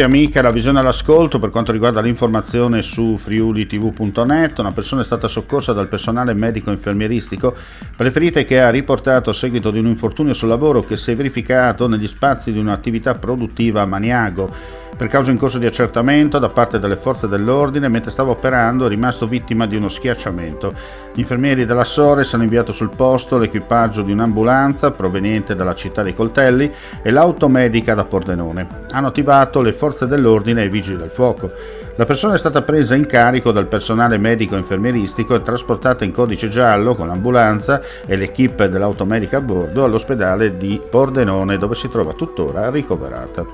Amica, la visione all'ascolto per quanto riguarda l'informazione su friulitv.net. Una persona è stata soccorsa dal personale medico-infermieristico per le ferite che ha riportato a seguito di un infortunio sul lavoro che si è verificato negli spazi di un'attività produttiva a Maniago. Per causa in corso di accertamento da parte delle forze dell'ordine, mentre stava operando è rimasto vittima di uno schiacciamento. Gli infermieri della Sores hanno inviato sul posto l'equipaggio di un'ambulanza proveniente dalla città dei Coltelli e l'automedica da Pordenone. Hanno attivato le forze dell'ordine e i vigili del fuoco. La persona è stata presa in carico dal personale medico-infermieristico e trasportata in codice giallo con l'ambulanza e l'equipe dell'automedica a bordo all'ospedale di Pordenone, dove si trova tuttora ricoverata.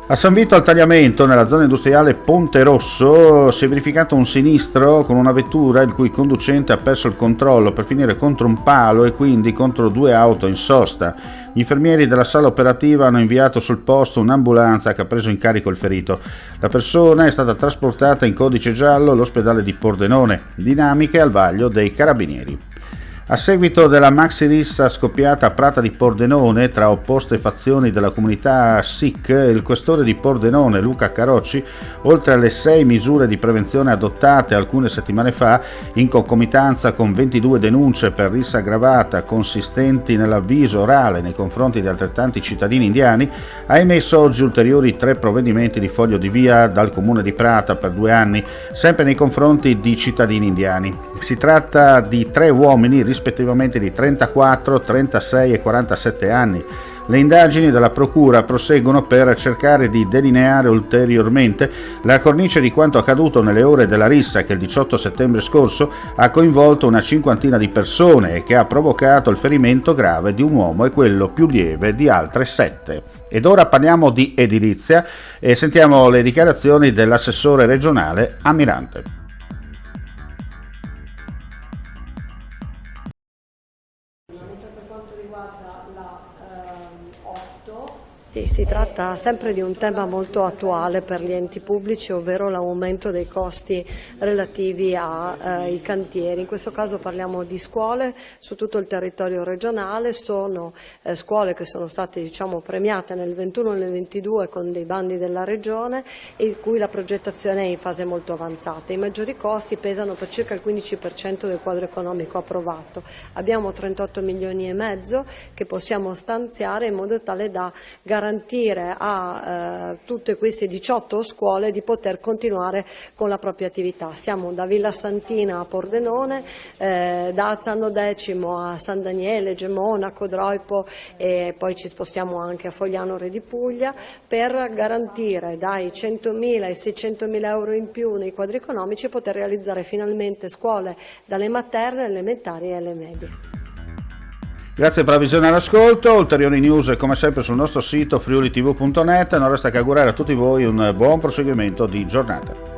A San Vito al Tagliamento, nella zona industriale Ponte Rosso, si è verificato un sinistro con una vettura il cui conducente ha perso il controllo per finire contro un palo e quindi contro due auto in sosta. Gli infermieri della sala operativa hanno inviato sul posto un'ambulanza che ha preso in carico il ferito. La persona è stata trasportata in codice giallo all'ospedale di Pordenone. Dinamiche al vaglio dei carabinieri. A seguito della maxi rissa scoppiata a Prata di Pordenone tra opposte fazioni della comunità Sikh, il questore di Pordenone, Luca Carocci, oltre alle 6 misure di prevenzione adottate alcune settimane fa, in concomitanza con 22 denunce per rissa aggravata consistenti nell'avviso orale nei confronti di altrettanti cittadini indiani, ha emesso oggi ulteriori 3 provvedimenti di foglio di via dal comune di Prata per 2 anni, sempre nei confronti di cittadini indiani. Si tratta di 3 uomini rispettivamente di 34, 36 e 47 anni. Le indagini della Procura proseguono per cercare di delineare ulteriormente la cornice di quanto accaduto nelle ore della rissa che il 18 settembre scorso ha coinvolto una cinquantina di persone e che ha provocato il ferimento grave di un uomo e quello più lieve di altre 7. Ed ora parliamo di edilizia e sentiamo le dichiarazioni dell'assessore regionale Amirante. Si tratta sempre di un tema molto attuale per gli enti pubblici, ovvero l'aumento dei costi relativi ai cantieri. In questo caso parliamo di scuole su tutto il territorio regionale, sono scuole che sono state premiate nel 21 e nel 22 con dei bandi della Regione e in cui la progettazione è in fase molto avanzata. I maggiori costi pesano per circa il 15% del quadro economico approvato. Abbiamo 38 milioni e mezzo che possiamo stanziare in modo tale da garantire a tutte queste 18 scuole di poter continuare con la propria attività. Siamo da Villa Santina a Pordenone, da Azzano Decimo a San Daniele, Gemona, Codroipo e poi ci spostiamo anche a Fogliano Re di Puglia per garantire dai 100.000 ai 600.000 euro in più nei quadri economici e poter realizzare finalmente scuole dalle materne, elementari e alle medie. Grazie per la visione all'ascolto, ulteriori news come sempre sul nostro sito friulitv.net, non resta che augurare a tutti voi un buon proseguimento di giornata.